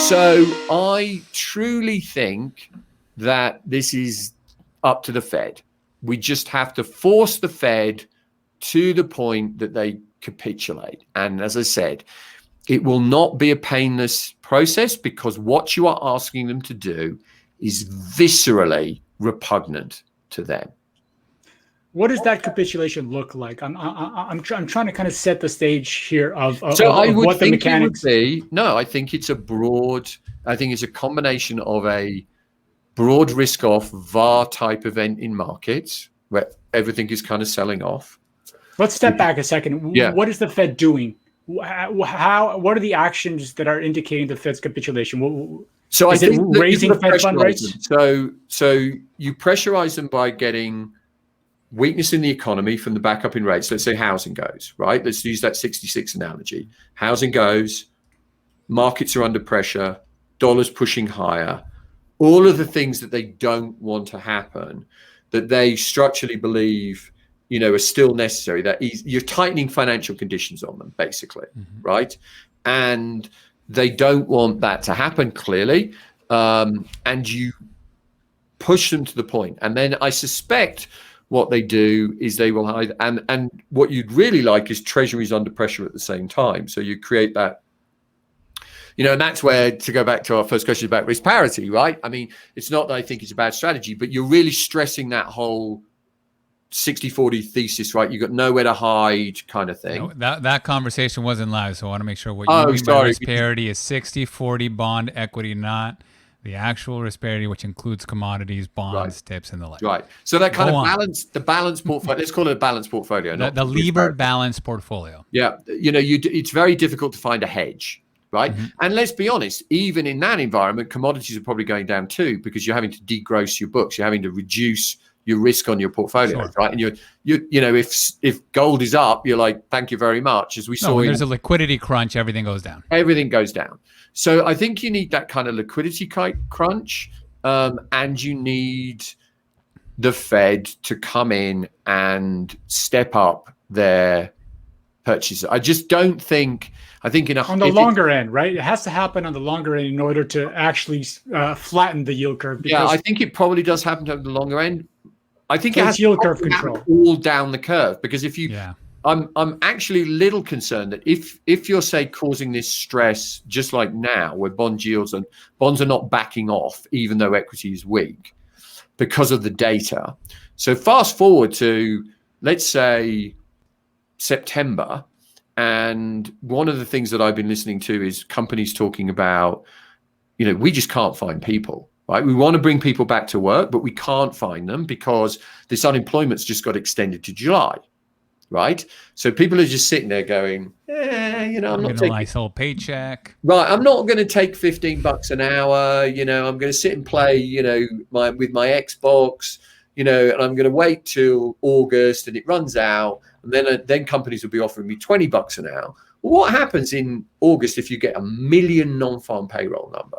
So I truly think that this is up to the Fed. We just have to force the Fed to the point that they capitulate. And as I said, it will not be a painless process because what you are asking them to do is viscerally repugnant to them. What does that capitulation look like? I'm trying to kind of set the stage here of so I would what the think mechanics. It would be. No, I think it's a broad. I think it's a combination of a broad risk-off VAR type event in markets where everything is kind of selling off. Let's step back a second. Yeah. What is the Fed doing? What are the actions that are indicating the Fed's capitulation? So is it raising Fed fund rates? So you pressurize them by getting weakness in the economy from the backup in rates. Let's say housing goes, right? Let's use that 66 analogy. Housing goes, markets are under pressure, dollars pushing higher, all of the things that they don't want to happen, that they structurally believe, are still necessary, that you're tightening financial conditions on them, basically, right? And they don't want that to happen, clearly. And you push them to the point. And then I suspect what they do is they will hide. And what you'd really like is treasuries under pressure at the same time. So you create that, and that's where, to go back to our first question about risk parity, right? I mean, it's not that I think it's a bad strategy, but you're really stressing that whole 60-40 thesis, right? You got nowhere to hide kind of thing. No, that conversation wasn't live, so I want to make sure what you mean by risk parity is 60-40 bond equity, not the actual risk parity, which includes commodities, bonds, tips, and the like. Right. So that kind of balanced portfolio. Let's call it a balanced portfolio. The levered balanced portfolio. Yeah. It's very difficult to find a hedge, right? And let's be honest, even in that environment, commodities are probably going down too, because you're having to degross your books. You're having to reduce your risk on your portfolio, right? And if gold is up, you're like, thank you very much. As we saw, when there's a liquidity crunch, everything goes down. Everything goes down. So I think you need that kind of liquidity crunch, and you need the Fed to come in and step up their purchases. I just don't think. I think on the longer end, right? It has to happen on the longer end in order to actually flatten the yield curve. Yeah, I think it probably does happen on the longer end. I think it has yield curve control all down the curve, because if you, I'm actually a little concerned that if you're, say, causing this stress just like now, where bonds are not backing off, even though equity is weak because of the data. So fast forward to, let's say, September. And one of the things that I've been listening to is companies talking about, we just can't find people, right? We want to bring people back to work, but we can't find them because this unemployment's just got extended to July, right? So people are just sitting there going, I'm not taking a nice old paycheck. Right, I'm not going to take $15 an hour. I'm going to sit and play, with my Xbox, and I'm going to wait till August and it runs out. And then companies will be offering me $20 an hour. Well, what happens in August if you get 1 million non-farm payroll number,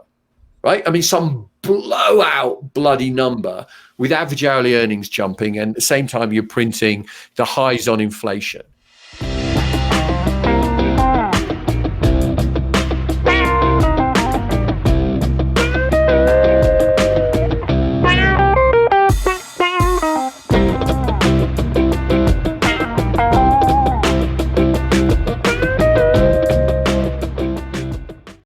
right? I mean, some blowout bloody number with average hourly earnings jumping, and at the same time you're printing the highs on inflation.